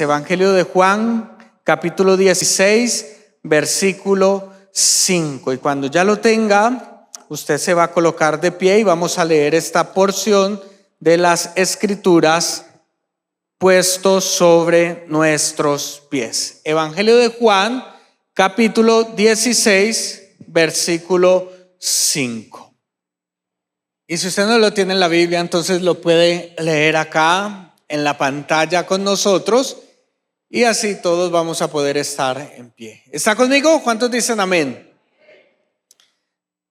Evangelio de Juan, capítulo 16, versículo 5. Y cuando ya lo tenga, usted se va a colocar de pie y vamos a leer esta porción de las Escrituras puestos sobre nuestros pies. Evangelio de Juan, capítulo 16, versículo 5. Y si usted no lo tiene en la Biblia, entonces lo puede leer acá en la pantalla con nosotros. Y así todos vamos a poder estar en pie. ¿Está conmigo? ¿Cuántos dicen amén?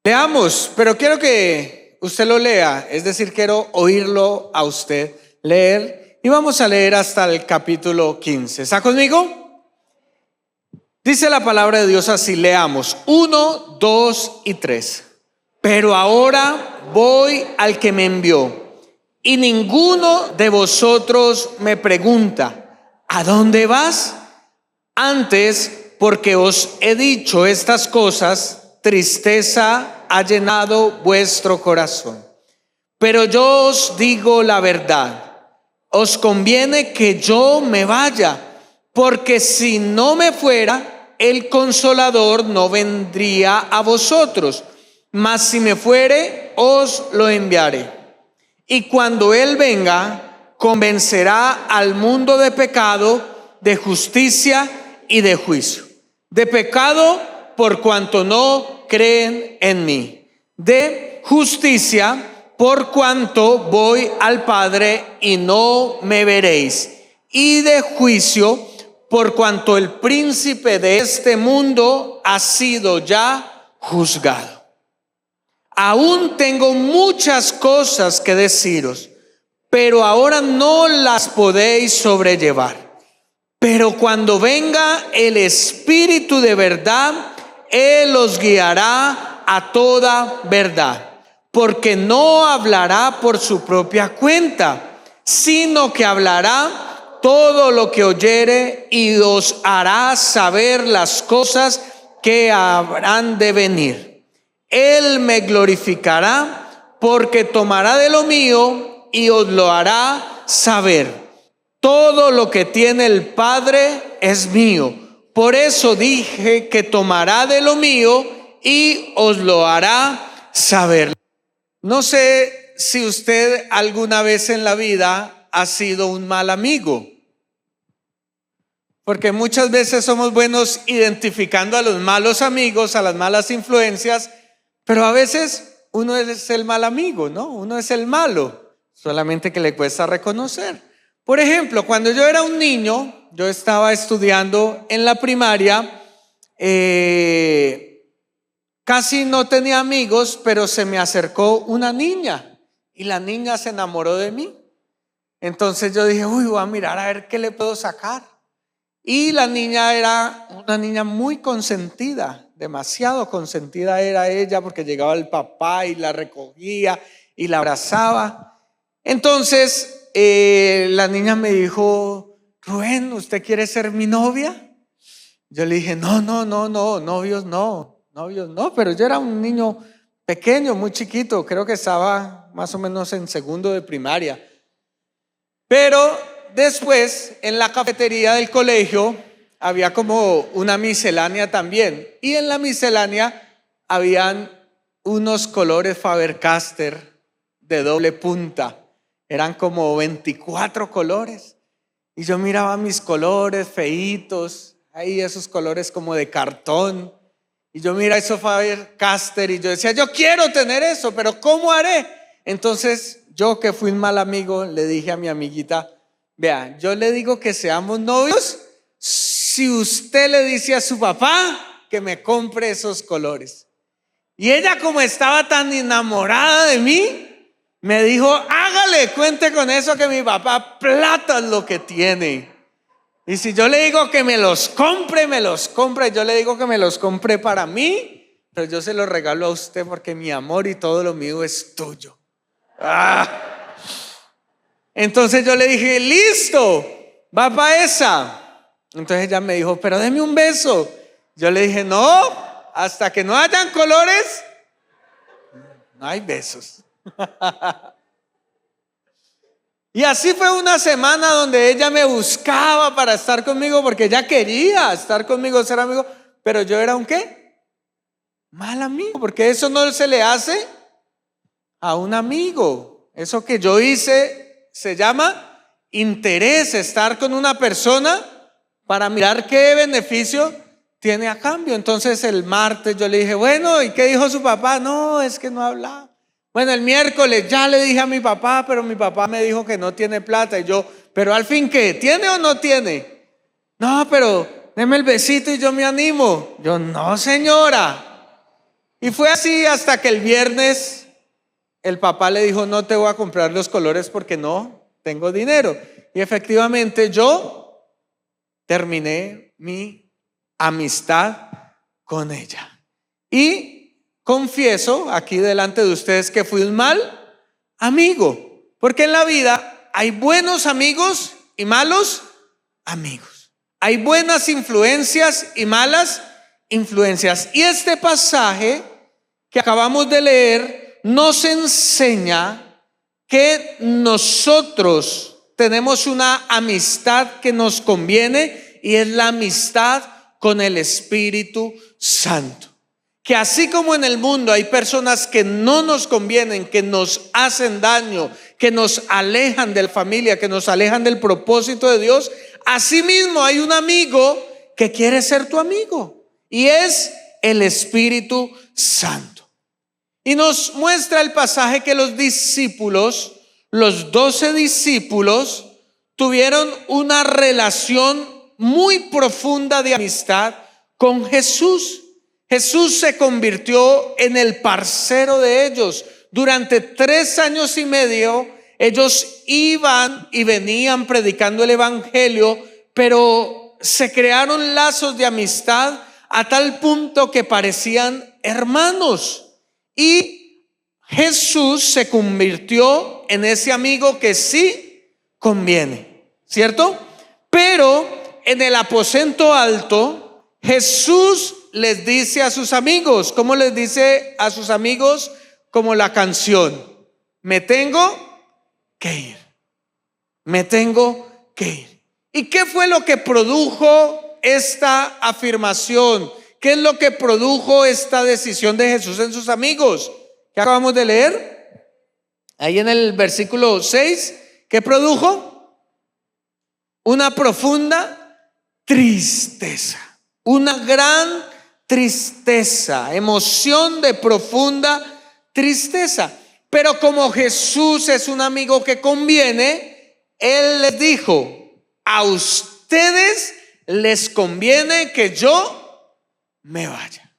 Leamos, pero quiero que usted lo lea, es decir, quiero oírlo a usted leer. Y vamos a leer hasta el capítulo 15. ¿Está conmigo? Dice la palabra de Dios así, leamos 1, 2 y 3. Pero ahora voy al que me envió, y ninguno de vosotros me pregunta: ¿a dónde vas? Antes, porque os he dicho estas cosas, tristeza ha llenado vuestro corazón. Pero yo os digo la verdad, os conviene que yo me vaya, porque si no me fuera, el Consolador no vendría a vosotros, mas si me fuere, os lo enviaré. Y cuando Él venga, convencerá al mundo de pecado, de justicia y de juicio. De pecado, por cuanto no creen en mí. De justicia, por cuanto voy al Padre y no me veréis. Y de juicio, por cuanto el príncipe de este mundo ha sido ya juzgado. Aún tengo muchas cosas que deciros, pero ahora no las podéis sobrellevar. Pero cuando venga el Espíritu de verdad, Él os guiará a toda verdad, porque no hablará por su propia cuenta, sino que hablará todo lo que oyere y os hará saber las cosas que habrán de venir. Él me glorificará, porque tomará de lo mío y os lo hará saber. Todo lo que tiene el Padre es mío. Por eso dije que tomará de lo mío y os lo hará saber. No sé si usted alguna vez en la vida ha sido un mal amigo, porque muchas veces somos buenos identificando a los malos amigos, a las malas influencias, pero a veces uno es el mal amigo, ¿no? Uno es el malo, solamente que le cuesta reconocer. Por ejemplo, cuando yo era un niño, yo estaba estudiando en la primaria, casi no tenía amigos, pero se me acercó una niña y la niña se enamoró de mí. Entonces yo dije, voy a mirar a ver qué le puedo sacar. Y la niña era una niña muy consentida, demasiado consentida era ella, porque llegaba el papá y la recogía y la abrazaba. Entonces la niña me dijo: Rubén, ¿usted quiere ser mi novia? Yo le dije, no, novios no, pero yo era un niño pequeño, muy chiquito, creo que estaba más o menos en segundo de primaria. Pero después, en la cafetería del colegio, había como una miscelánea también. Y en la miscelánea habían unos colores Faber-Castell de doble punta. Eran como 24 colores. Y yo miraba mis colores feitos, ahí esos colores como de cartón. Y yo miraba esos Faber-Castell y yo decía, yo quiero tener eso, pero ¿cómo haré? Entonces yo, que fui un mal amigo, le dije a mi amiguita: vea, yo le digo que seamos novios si usted le dice a su papá que me compre esos colores. Y ella, como estaba tan enamorada de mí, me dijo: hágale, cuente con eso, que mi papá plata es lo que tiene. Y si yo le digo que me los compre, me los compra. Y yo le digo que me los compre para mí, pero yo se los regalo a usted, porque mi amor y todo lo mío es tuyo. Entonces yo le dije, listo, va para esa. Entonces ella me dijo, pero deme un beso. Yo le dije, no, hasta que no hayan colores, no hay besos. Y así fue una semana donde ella me buscaba para estar conmigo, porque ella quería estar conmigo, ser amigo, pero yo era un ¿qué? Mal amigo, porque eso no se le hace a un amigo. Eso que yo hice se llama interés, estar con una persona para mirar qué beneficio tiene a cambio. Entonces el martes yo le dije, bueno, ¿y qué dijo su papá? No, es que no hablaba. Bueno, el miércoles ya le dije a mi papá, pero mi papá me dijo que no tiene plata. Y yo, pero al fin, ¿qué? ¿Tiene o no tiene? No, pero deme el besito y yo me animo. Yo, no, señora. Y fue así hasta que el viernes el papá le dijo, no te voy a comprar los colores porque no tengo dinero. Y efectivamente yo terminé mi amistad con ella. Y confieso aquí delante de ustedes que fui un mal amigo, porque en la vida hay buenos amigos y malos amigos. Hay buenas influencias y malas influencias. Y este pasaje que acabamos de leer nos enseña que nosotros tenemos una amistad que nos conviene, y es la amistad con el Espíritu Santo. Que así como en el mundo hay personas que no nos convienen, que nos hacen daño, que nos alejan de la familia, que nos alejan del propósito de Dios, asimismo hay un amigo que quiere ser tu amigo, y es el Espíritu Santo. Y nos muestra el pasaje que los discípulos, los 12 discípulos, tuvieron una relación muy profunda de amistad con Jesús. Jesús se convirtió en el parcero de ellos. Durante 3 años y medio ellos iban y venían predicando el evangelio, pero se crearon lazos de amistad a tal punto que parecían hermanos. Y Jesús se convirtió en ese amigo que sí conviene, ¿cierto? Pero en el aposento alto, Jesús les dice a sus amigos, ¿cómo les dice a sus amigos? Como la canción, me tengo que ir, me tengo que ir. ¿Y qué fue lo que produjo esta afirmación? ¿Qué es lo que produjo esta decisión de Jesús en sus amigos? ¿Qué acabamos de leer? Ahí en el versículo 6, ¿qué produjo? Una profunda tristeza, una gran tristeza, emoción de profunda tristeza. Pero como Jesús es un amigo que conviene, Él les dijo, a ustedes les conviene que yo me vaya.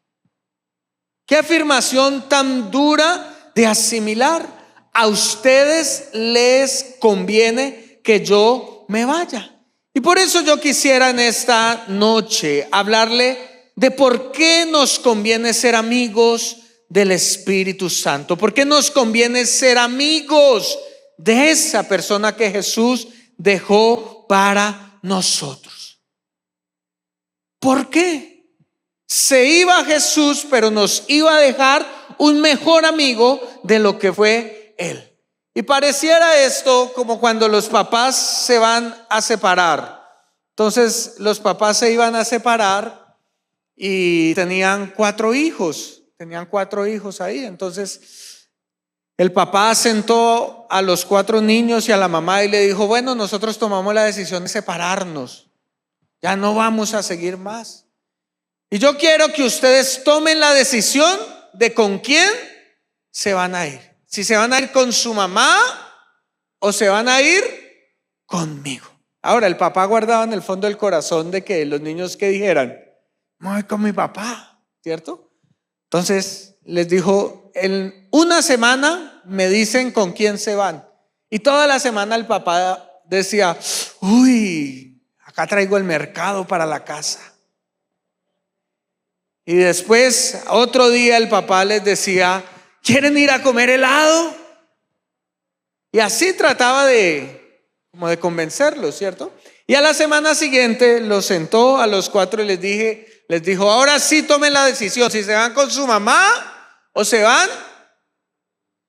Qué afirmación tan dura de asimilar. A ustedes les conviene que yo me vaya. Y por eso yo quisiera en esta noche hablarle de por qué nos conviene ser amigos del Espíritu Santo. ¿Por qué nos conviene ser amigos de esa persona que Jesús dejó para nosotros? ¿Por qué? Se iba Jesús, pero nos iba a dejar un mejor amigo de lo que fue Él. Y pareciera esto como cuando los papás se van a separar. Entonces los papás se iban a separar y tenían 4 hijos. Tenían 4 hijos ahí. Entonces el papá sentó a los 4 niños y a la mamá y le dijo, bueno, nosotros tomamos la decisión de separarnos. Ya no vamos a seguir más. Y yo quiero que ustedes tomen la decisión de con quién se van a ir. Si se van a ir con su mamá o se van a ir conmigo. Ahora el papá guardaba en el fondo del corazón de que los niños que dijeran, me voy con mi papá, ¿cierto? Entonces les dijo, en una semana me dicen con quién se van. Y toda la semana el papá decía, uy, acá traigo el mercado para la casa. Y después otro día el papá les decía, ¿quieren ir a comer helado? Y así trataba como de convencerlos, ¿cierto? Y a la semana siguiente los sentó a los 4 y les dijo, ahora sí tomen la decisión, si se van con su mamá o se van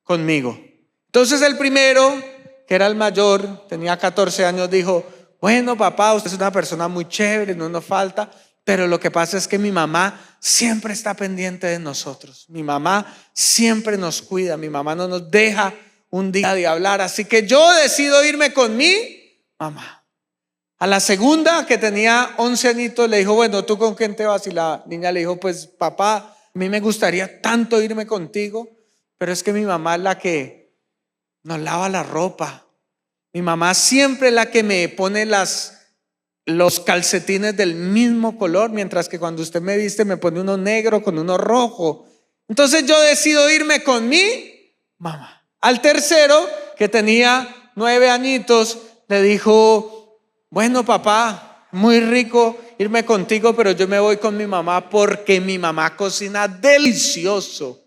conmigo. Entonces el primero que era el mayor, tenía 14 años, dijo: bueno, papá, usted es una persona muy chévere, no nos falta, pero lo que pasa es que mi mamá siempre está pendiente de nosotros. Mi mamá siempre nos cuida, mi mamá no nos deja un día de hablar, así que yo decido irme con mi mamá. A la segunda, que tenía 11 añitos, le dijo: bueno, ¿tú con quién te vas? Y la niña le dijo: pues papá, a mí me gustaría tanto irme contigo, pero es que mi mamá es la que nos lava la ropa. Mi mamá siempre es la que me pone los calcetines del mismo color, mientras que cuando usted me viste me pone uno negro con uno rojo. Entonces yo decido irme con mi mamá. Al tercero, que tenía 9 añitos, le dijo: bueno, papá, muy rico irme contigo, pero yo me voy con mi mamá porque mi mamá cocina delicioso.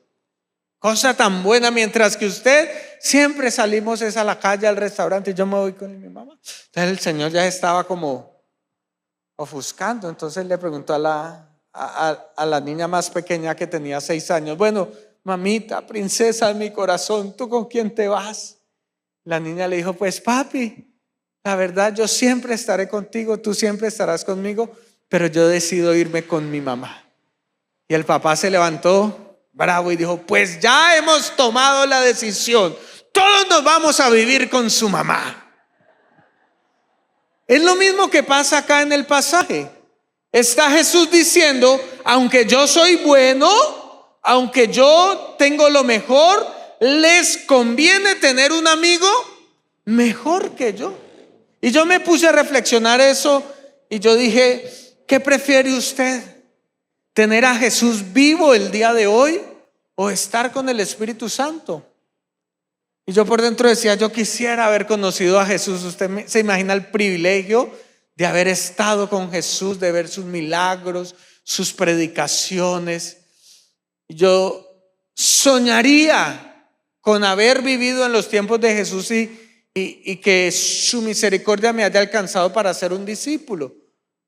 Cosa tan buena, mientras que usted siempre salimos a la calle, al restaurante, y yo me voy con mi mamá. Entonces el Señor ya estaba como ofuscando. Entonces le preguntó a la niña más pequeña, que tenía 6 años: bueno, mamita, princesa de mi corazón, ¿tú con quién te vas? La niña le dijo: pues papi, la verdad yo siempre estaré contigo, tú siempre estarás conmigo, pero yo decido irme con mi mamá. Y el papá se levantó bravo y dijo: pues ya hemos tomado la decisión, todos nos vamos a vivir con su mamá. Es lo mismo que pasa acá en el pasaje. Está Jesús diciendo: aunque yo soy bueno, aunque yo tengo lo mejor, les conviene tener un amigo mejor que yo. Y yo me puse a reflexionar eso y yo dije: ¿qué prefiere usted? ¿Tener a Jesús vivo el día de hoy o estar con el Espíritu Santo? Y yo por dentro decía: yo quisiera haber conocido a Jesús. Usted se imagina el privilegio de haber estado con Jesús, de ver sus milagros, sus predicaciones. Yo soñaría con haber vivido en los tiempos de Jesús y que su misericordia me haya alcanzado para ser un discípulo.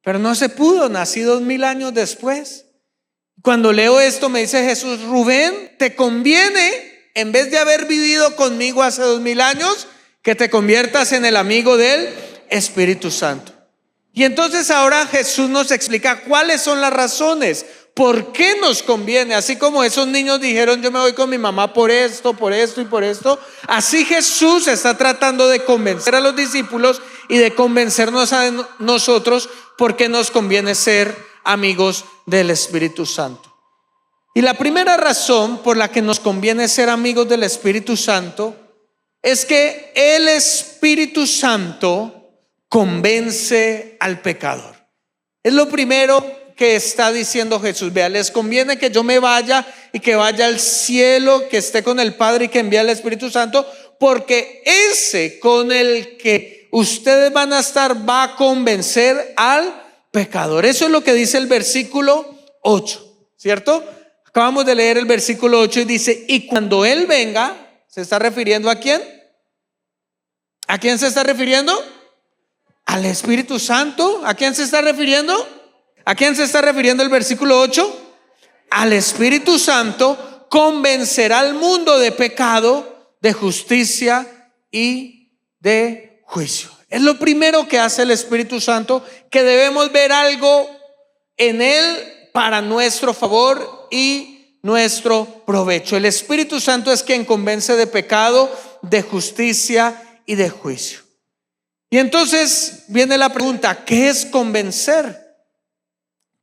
Pero no se pudo, nací 2000 años después. Cuando leo esto me dice Jesús: Rubén, te conviene, en vez de haber vivido conmigo hace 2000 años, que te conviertas en el amigo del Espíritu Santo. Y entonces ahora Jesús nos explica cuáles son las razones, por qué nos conviene. Así como esos niños dijeron: yo me voy con mi mamá por esto y por esto, así Jesús está tratando de convencer a los discípulos y de convencernos a nosotros por qué nos conviene ser amigos del Espíritu Santo. Y la primera razón por la que nos conviene ser amigos del Espíritu Santo es que el Espíritu Santo convence al pecador. Es lo primero que está diciendo Jesús. Vea, les conviene que yo me vaya y que vaya al cielo, que esté con el Padre y que envíe al Espíritu Santo, porque ese con el que ustedes van a estar va a convencer al pecador. Eso es lo que dice el versículo 8, ¿cierto? Acabamos de leer el versículo 8 y dice: y cuando Él venga, ¿se está refiriendo a quién? ¿A quién se está refiriendo? Al Espíritu Santo. ¿A quién se está refiriendo? ¿A quién se está refiriendo el versículo 8? Al Espíritu Santo. Convencerá al mundo de pecado, de justicia y de juicio. Es lo primero que hace el Espíritu Santo, que debemos ver algo en Él para nuestro favor y nuestro provecho. El Espíritu Santo es quien convence de pecado, de justicia y de juicio. Y entonces viene la pregunta: ¿qué es convencer?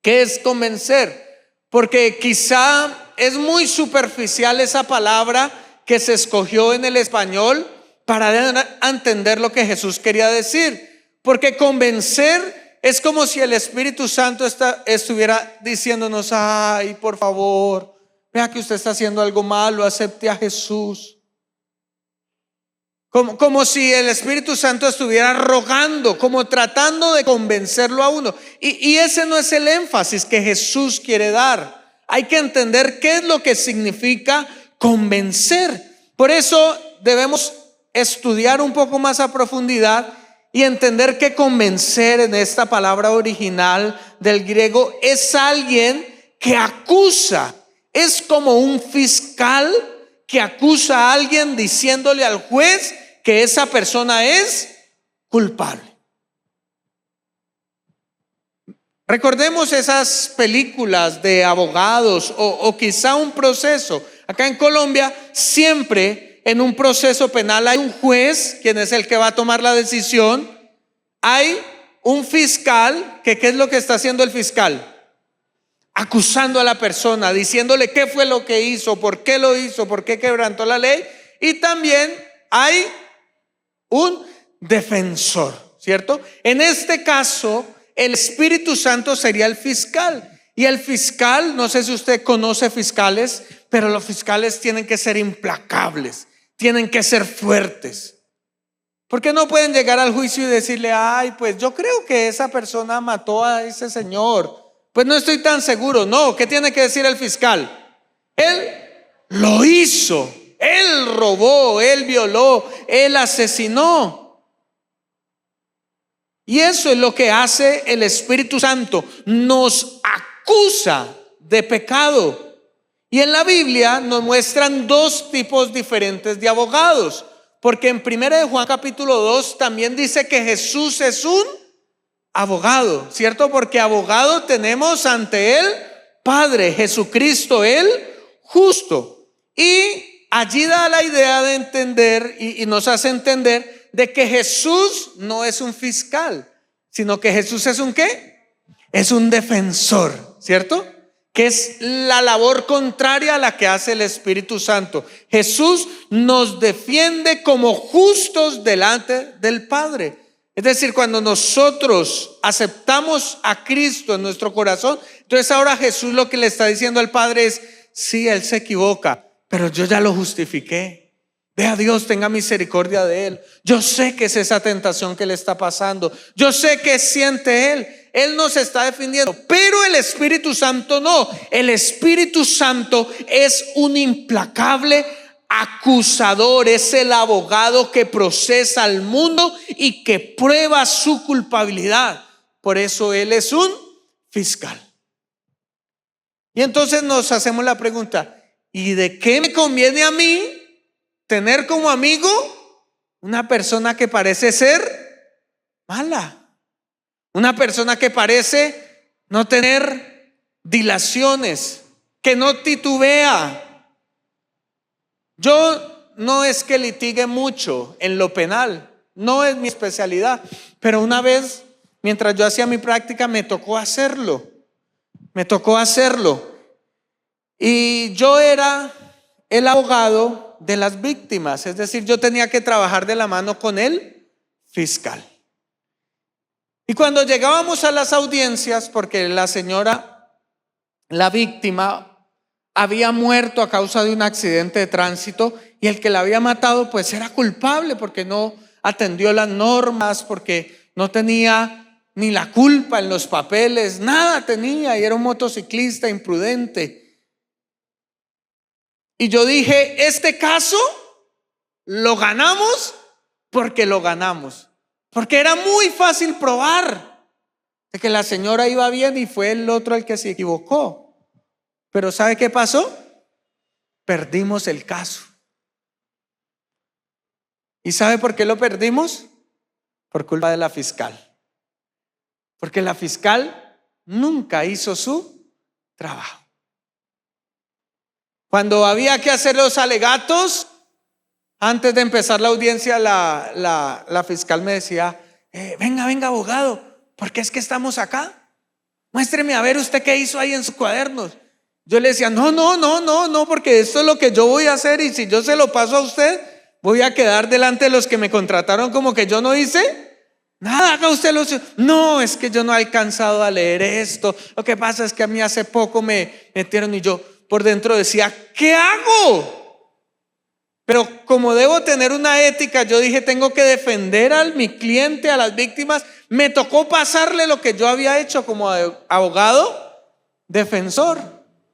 ¿Qué es convencer? Porque quizá es muy superficial esa palabra que se escogió en el español para entender lo que Jesús quería decir. Porque convencer es como si el Espíritu Santo estuviera diciéndonos: ay, por favor, vea que usted está haciendo algo malo, acepte a Jesús. Como si el Espíritu Santo estuviera rogando, como tratando de convencerlo a uno. Y ese no es el énfasis que Jesús quiere dar. Hay que entender qué es lo que significa convencer. Por eso debemos estudiar un poco más a profundidad y entender que convencer en esta palabra original del griego es alguien que acusa. Es como un fiscal que acusa a alguien diciéndole al juez que esa persona es culpable. Recordemos esas películas de abogados o quizá un proceso. Acá en Colombia siempre en un proceso penal hay un juez, quien es el que va a tomar la decisión. Hay un fiscal, que ¿qué es lo que está haciendo el fiscal? Acusando a la persona, diciéndole qué fue lo que hizo, por qué quebrantó la ley. Y también hay un defensor, ¿cierto? En este caso, el Espíritu Santo sería el fiscal. Y el fiscal, no sé si usted conoce fiscales, pero los fiscales tienen que ser implacables, tienen que ser fuertes. Porque no pueden llegar al juicio y decirle, ay, pues yo creo que esa persona mató a ese señor. Pues no estoy tan seguro. No, ¿qué tiene que decir el fiscal? Él lo hizo, él robó, él violó, él asesinó. Y eso es lo que hace el Espíritu Santo, nos acusa de pecado. Y en la Biblia nos muestran dos tipos diferentes de abogados, porque en 1 de Juan capítulo 2 también dice que Jesús es un abogado, ¿cierto? Porque abogado tenemos ante el Padre, Jesucristo el justo. Y allí da la idea de entender y nos hace entender de que Jesús no es un fiscal, sino que Jesús es un ¿qué? Es un defensor, ¿cierto? Que es la labor contraria a la que hace el Espíritu Santo. Jesús nos defiende como justos delante del Padre. Es decir, cuando nosotros aceptamos a Cristo en nuestro corazón, entonces ahora Jesús lo que le está diciendo al Padre es, sí, Él se equivoca, pero yo ya lo justifiqué. Vea, Dios, tenga misericordia de él. Yo sé que es esa tentación que le está pasando. Yo sé que siente él. Él nos está defendiendo, pero el Espíritu Santo no. El Espíritu Santo es un implacable acusador, es el abogado que procesa al mundo y que prueba su culpabilidad. Por eso él es un fiscal. Y entonces nos hacemos la pregunta, ¿y de qué me conviene a mí tener como amigo una persona que parece ser mala? Una persona que parece no tener dilaciones, que no titubea. Yo no es que litigue mucho en lo penal, no es mi especialidad, pero una vez, mientras yo hacía mi práctica, me tocó hacerlo. Y yo era el abogado de las víctimas, es decir, yo tenía que trabajar de la mano con el fiscal. Y cuando llegábamos a las audiencias, porque la señora, la víctima, había muerto a causa de un accidente de tránsito y el que la había matado pues era culpable porque no atendió las normas, porque no tenía ni la culpa en los papeles, nada tenía y era un motociclista imprudente. Y yo dije, este caso lo ganamos porque lo ganamos. Porque era muy fácil probar de que la señora iba bien y fue el otro el que se equivocó. Pero ¿sabe qué pasó? Perdimos el caso. ¿Y sabe por qué lo perdimos? Por culpa de la fiscal. Porque la fiscal nunca hizo su trabajo. Cuando había que hacer los alegatos, antes de empezar la audiencia, la fiscal me decía, venga abogado, ¿por qué es que estamos acá? Muéstreme a ver usted qué hizo ahí en sus cuadernos. Yo le decía, no, porque esto es lo que yo voy a hacer y si yo se lo paso a usted, voy a quedar delante de los que me contrataron como que yo no hice nada, haga usted lo suyo. No, es que yo no he alcanzado a leer esto. Lo que pasa es que a mí hace poco me metieron y yo por dentro decía, ¿qué hago? Pero como debo tener una ética, yo dije, tengo que defender a mi cliente, a las víctimas. Me tocó pasarle lo que yo había hecho como abogado defensor.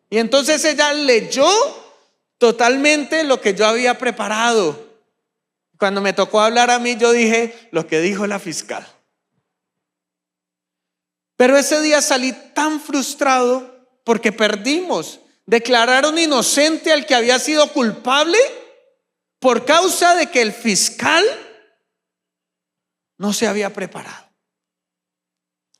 Y entonces ella leyó totalmente lo que yo había preparado. Cuando me tocó hablar a mí, yo dije lo que dijo la fiscal. Pero ese día salí tan frustrado porque perdimos. Declararon inocente al que había sido culpable por causa de que el fiscal no se había preparado.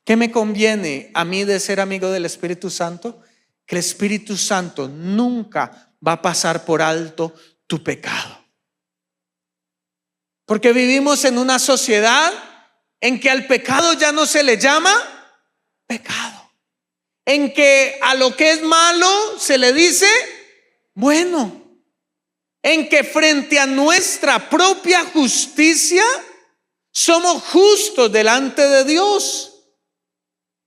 ¿Qué me conviene a mí de ser amigo del Espíritu Santo? Que el Espíritu Santo nunca va a pasar por alto tu pecado. Porque vivimos en una sociedad en que al pecado ya no se le llama pecado. En que a lo que es malo se le dice bueno. En que frente a nuestra propia justicia somos justos delante de Dios.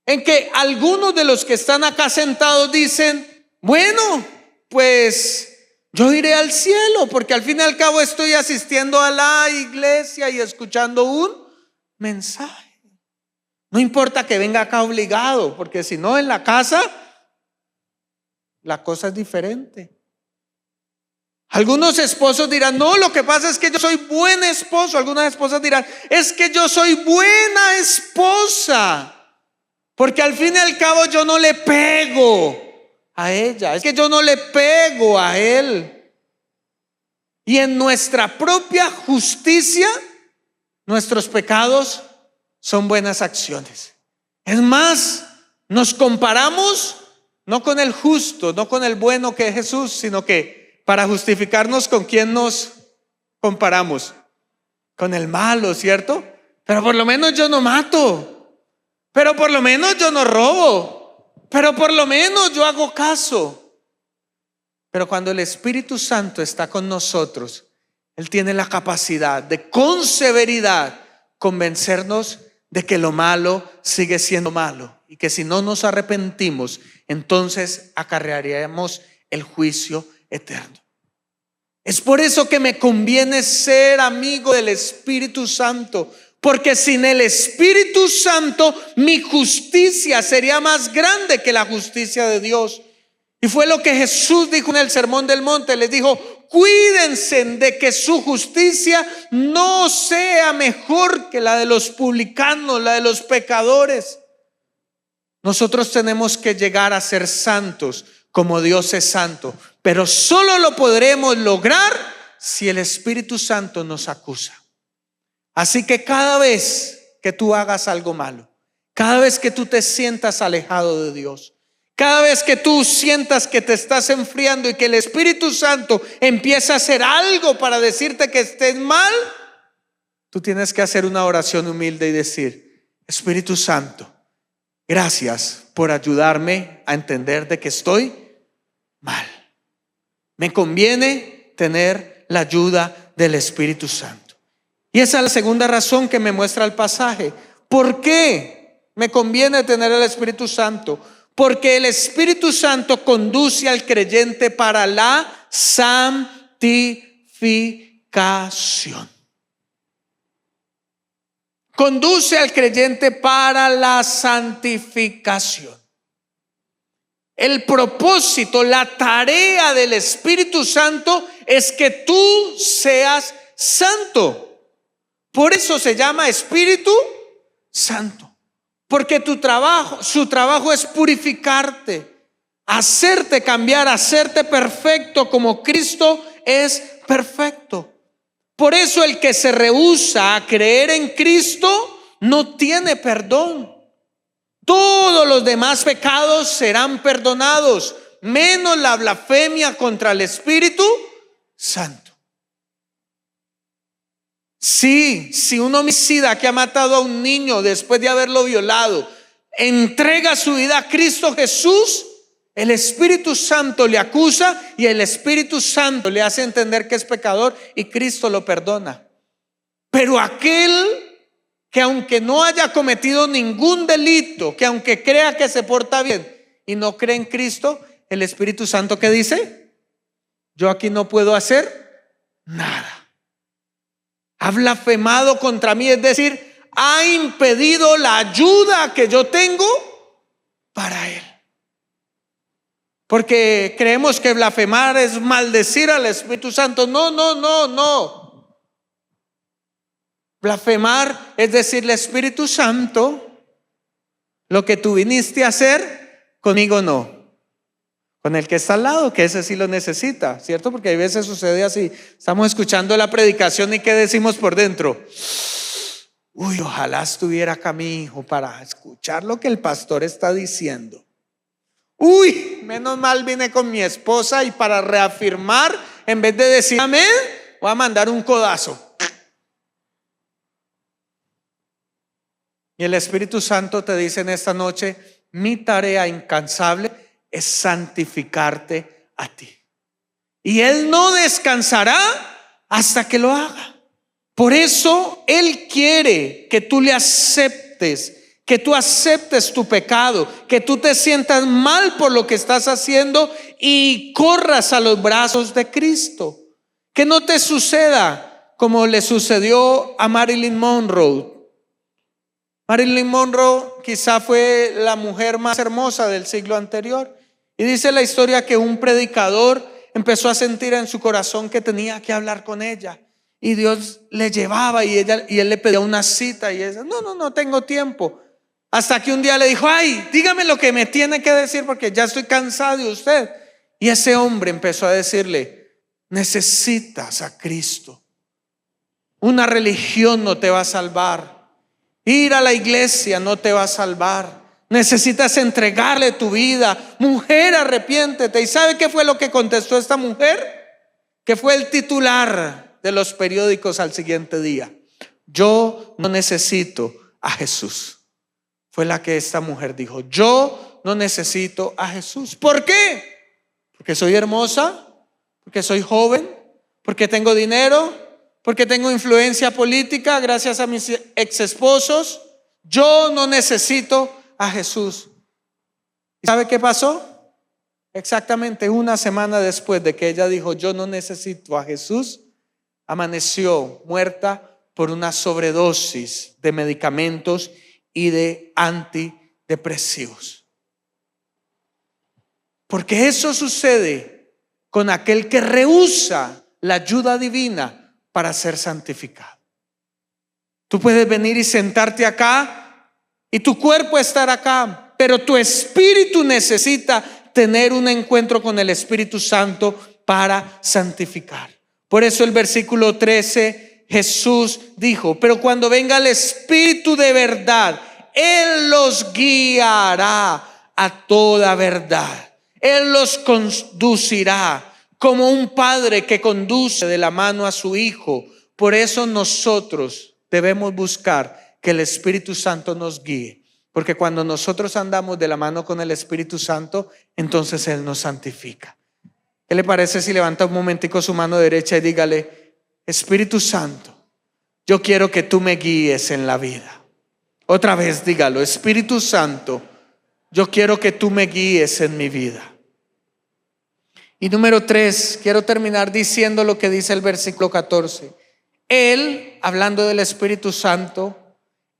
En que algunos de los que están acá sentados dicen, bueno, pues yo iré al cielo porque al fin y al cabo estoy asistiendo a la iglesia y escuchando un mensaje. No importa que venga acá obligado, porque si no en la casa la cosa es diferente. Algunos esposos dirán, no, lo que pasa es que yo soy buen esposo. Algunas esposas dirán, es que yo soy buena esposa, porque al fin y al cabo yo no le pego a ella, es que yo no le pego a él. Y en nuestra propia justicia, nuestros pecados son buenas acciones. Es más, nos comparamos no con el justo, no con el bueno que es Jesús, sino que para justificarnos, ¿con quién nos comparamos? Con el malo, ¿cierto? Pero por lo menos yo no mato, pero por lo menos yo no robo, pero por lo menos yo hago caso. Pero cuando el Espíritu Santo está con nosotros, Él tiene la capacidad de con severidad convencernos de que lo malo sigue siendo malo y que si no nos arrepentimos, entonces acarrearíamos el juicio eterno. Es por eso que me conviene ser amigo del Espíritu Santo, porque sin el Espíritu Santo mi justicia sería más grande que la justicia de Dios. Y fue lo que Jesús dijo en el Sermón del Monte. Les dijo, cuídense de que su justicia no sea mejor que la de los publicanos, la de los pecadores. Nosotros tenemos que llegar a ser santos como Dios es santo, pero solo lo podremos lograr si el Espíritu Santo nos acusa. Así que cada vez que tú hagas algo malo, cada vez que tú te sientas alejado de Dios, cada vez que tú sientas que te estás enfriando y que el Espíritu Santo empieza a hacer algo para decirte que estés mal, tú tienes que hacer una oración humilde y decir, Espíritu Santo, gracias por ayudarme a entender de que estoy mal. Me conviene tener la ayuda del Espíritu Santo. Y esa es la segunda razón que me muestra el pasaje. ¿Por qué me conviene tener el Espíritu Santo? Porque el Espíritu Santo conduce al creyente para la santificación. Conduce al creyente para la santificación. El propósito, la tarea del Espíritu Santo es que tú seas santo. Por eso se llama Espíritu Santo. Porque su trabajo es purificarte, hacerte cambiar, hacerte perfecto como Cristo es perfecto. Por eso el que se rehúsa a creer en Cristo no tiene perdón. Todos los demás pecados serán perdonados, menos la blasfemia contra el Espíritu Santo. Sí, si un homicida que ha matado a un niño después de haberlo violado entrega su vida a Cristo Jesús, el Espíritu Santo le acusa y el Espíritu Santo le hace entender que es pecador y Cristo lo perdona. Pero aquel que aunque no haya cometido ningún delito, que aunque crea que se porta bien y no cree en Cristo, el Espíritu Santo, ¿qué dice? Yo aquí no puedo hacer nada. Ha blasfemado contra mí, es decir, ha impedido la ayuda que yo tengo para él. Porque creemos que blasfemar es maldecir al Espíritu Santo. No. Blasfemar es decirle, Espíritu Santo, lo que tú viniste a hacer, conmigo no. Con el que está al lado, que ese sí lo necesita, ¿cierto? Porque a veces sucede así. Estamos escuchando la predicación y ¿qué decimos por dentro? Uy, ojalá estuviera acá mi hijo para escuchar lo que el pastor está diciendo. Uy, menos mal vine con mi esposa y para reafirmar, en vez de decir amén, voy a mandar un codazo. Y el Espíritu Santo te dice en esta noche, mi tarea incansable es santificarte a ti. Y Él no descansará hasta que lo haga. Por eso Él quiere que tú le aceptes, que tú aceptes tu pecado, que tú te sientas mal por lo que estás haciendo y corras a los brazos de Cristo. Que no te suceda como le sucedió a Marilyn Monroe. Marilyn Monroe quizá fue la mujer más hermosa del siglo anterior. Y dice la historia que un predicador empezó a sentir en su corazón que tenía que hablar con ella. Y Dios le llevaba y él le pedía una cita y ella, no tengo tiempo. Hasta que un día le dijo, ay, dígame lo que me tiene que decir porque ya estoy cansado de usted. Y ese hombre empezó a decirle, necesitas a Cristo. Una religión no te va a salvar. Ir a la iglesia no te va a salvar. Necesitas entregarle tu vida. Mujer, arrepiéntete. ¿Y sabe qué fue lo que contestó esta mujer? Que fue el titular de los periódicos al siguiente día. Yo no necesito a Jesús. Fue la que esta mujer dijo. Yo no necesito a Jesús. ¿Por qué? Porque soy hermosa, porque soy joven, porque tengo dinero, porque tengo influencia política gracias a mis ex esposos. Yo no necesito a Jesús. ¿Y sabe qué pasó? Exactamente una semana después de que ella dijo yo no necesito a Jesús, amaneció muerta por una sobredosis de medicamentos y de antidepresivos. Porque eso sucede con aquel que rehúsa la ayuda divina para ser santificado. Tú puedes venir y sentarte acá y tu cuerpo estar acá, pero tu espíritu necesita tener un encuentro con el Espíritu Santo para santificar. Por eso el versículo 13, Jesús dijo, pero cuando venga el Espíritu de verdad, Él los guiará a toda verdad. Él los conducirá como un padre que conduce de la mano a su hijo. Por eso nosotros debemos buscar que el Espíritu Santo nos guíe, porque cuando nosotros andamos de la mano con el Espíritu Santo, entonces Él nos santifica. ¿Qué le parece si levanta un momentico su mano derecha y dígale, Espíritu Santo, yo quiero que tú me guíes en la vida? Otra vez dígalo, Espíritu Santo, yo quiero que tú me guíes en mi vida. Y número 3, quiero terminar diciendo lo que dice el versículo 14. Él, hablando del Espíritu Santo,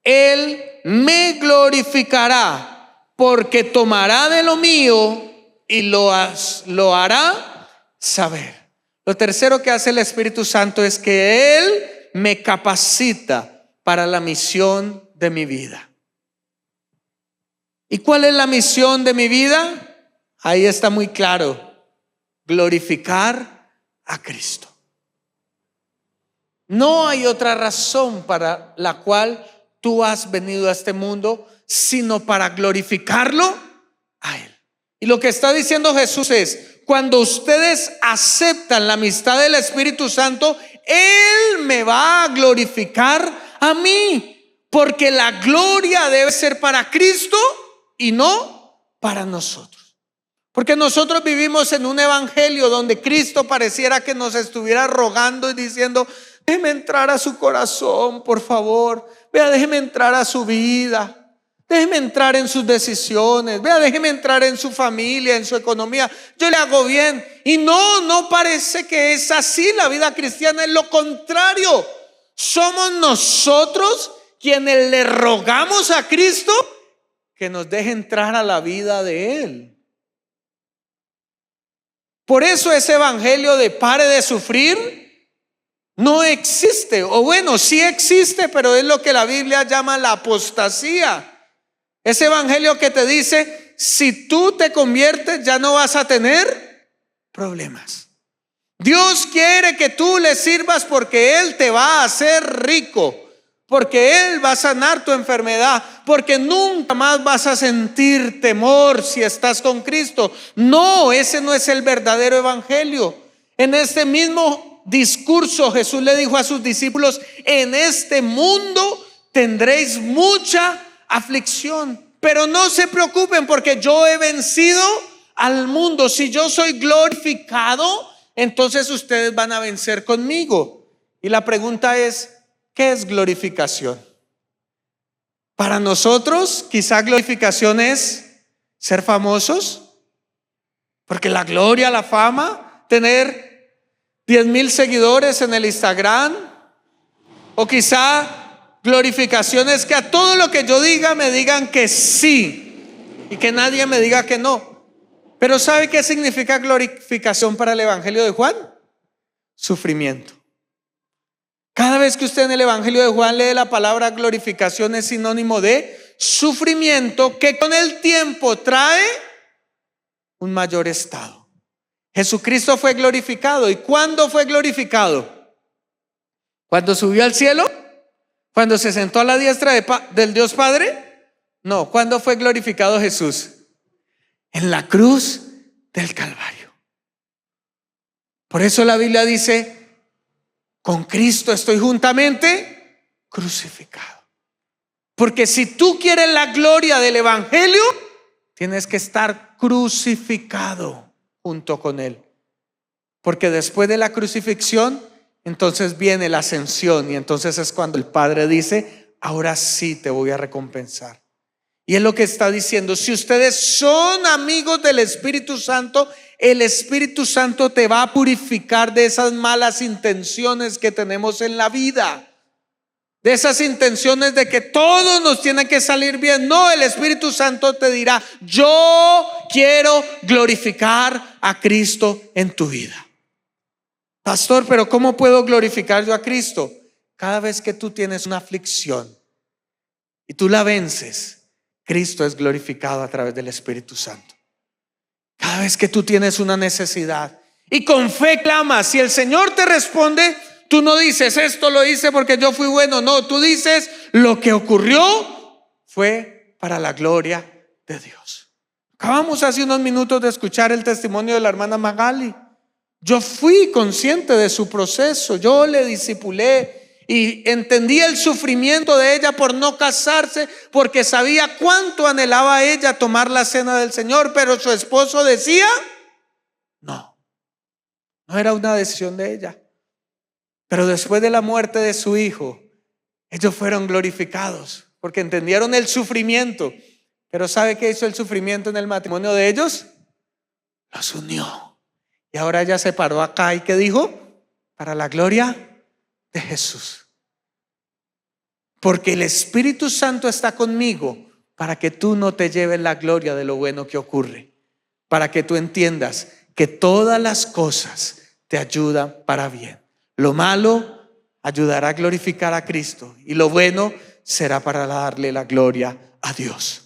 Él me glorificará porque tomará de lo mío y lo hará saber. Lo tercero que hace el Espíritu Santo es que Él me capacita para la misión de mi vida. ¿Y cuál es la misión de mi vida? Ahí está muy claro. Glorificar a Cristo. No hay otra razón para la cual tú has venido a este mundo sino para glorificarlo a Él. Y lo que está diciendo Jesús es, cuando ustedes aceptan la amistad del Espíritu Santo, Él me va a glorificar a mí, porque la gloria debe ser para Cristo y no para nosotros. Porque nosotros vivimos en un evangelio donde Cristo pareciera que nos estuviera rogando y diciendo, déjeme entrar a su corazón, por favor. Vea, déjeme entrar a su vida. Déjeme entrar en sus decisiones. Vea, déjeme entrar en su familia, en su economía. Yo le hago bien. Y no parece que es así la vida cristiana. Es lo contrario. Somos nosotros quienes le rogamos a Cristo que nos deje entrar a la vida de Él. Por eso ese evangelio de pare de sufrir no existe, o bueno, sí existe, pero es lo que la Biblia llama la apostasía. Ese evangelio que te dice, si tú te conviertes ya no vas a tener problemas. Dios quiere que tú le sirvas porque Él te va a hacer rico, porque Él va a sanar tu enfermedad, porque nunca más vas a sentir temor si estás con Cristo. No, ese no es el verdadero evangelio. En este mismo discurso Jesús le dijo a sus discípulos: en este mundo tendréis mucha aflicción, pero no se preocupen porque yo he vencido al mundo. Si yo soy glorificado, entonces ustedes van a vencer conmigo. Y la pregunta es: ¿qué es glorificación? Para nosotros quizá glorificación es ser famosos, porque la gloria, la fama, tener 10,000 seguidores en el Instagram, o quizá glorificación es que a todo lo que yo diga me digan que sí y que nadie me diga que no. Pero ¿sabe qué significa glorificación para el Evangelio de Juan? Sufrimiento. Cada vez que usted en el Evangelio de Juan lee la palabra glorificación, es sinónimo de sufrimiento que con el tiempo trae un mayor estado. Jesucristo fue glorificado. ¿Y cuándo fue glorificado? ¿Cuando subió al cielo? ¿Cuando se sentó a la diestra del Dios Padre? No. ¿Cuándo fue glorificado Jesús? En la cruz del Calvario. Por eso la Biblia dice: con Cristo estoy juntamente crucificado. Porque si tú quieres la gloria del evangelio, tienes que estar crucificado junto con Él. Porque después de la crucifixión, entonces viene la ascensión, y entonces es cuando el Padre dice: ahora sí te voy a recompensar. Y es lo que está diciendo: si ustedes son amigos del Espíritu Santo, el Espíritu Santo te va a purificar de esas malas intenciones que tenemos en la vida, de esas intenciones de que todo nos tiene que salir bien. No, el Espíritu Santo te dirá: yo quiero glorificar a Cristo en tu vida. Pastor, pero ¿cómo puedo glorificar yo a Cristo? Cada vez que tú tienes una aflicción y tú la vences, Cristo es glorificado a través del Espíritu Santo. Cada vez que tú tienes una necesidad y con fe clamas, si el Señor te responde, tú no dices: esto lo hice porque yo fui bueno. No, tú dices: lo que ocurrió fue para la gloria de Dios. Acabamos hace unos minutos de escuchar el testimonio de la hermana Magali. Yo fui consciente de su proceso, yo le discipulé y entendí el sufrimiento de ella por no casarse, porque sabía cuánto anhelaba ella tomar la cena del Señor, pero su esposo decía no. No era una decisión de ella. Pero después de la muerte de su hijo, ellos fueron glorificados porque entendieron el sufrimiento. Pero ¿sabe qué hizo el sufrimiento en el matrimonio de ellos? Los unió. Y ahora ella se paró acá y ¿qué dijo? Para la gloria de Jesús. Porque el Espíritu Santo está conmigo para que tú no te lleves la gloria de lo bueno que ocurre. Para que tú entiendas que todas las cosas te ayudan para bien. Lo malo ayudará a glorificar a Cristo y lo bueno será para darle la gloria a Dios.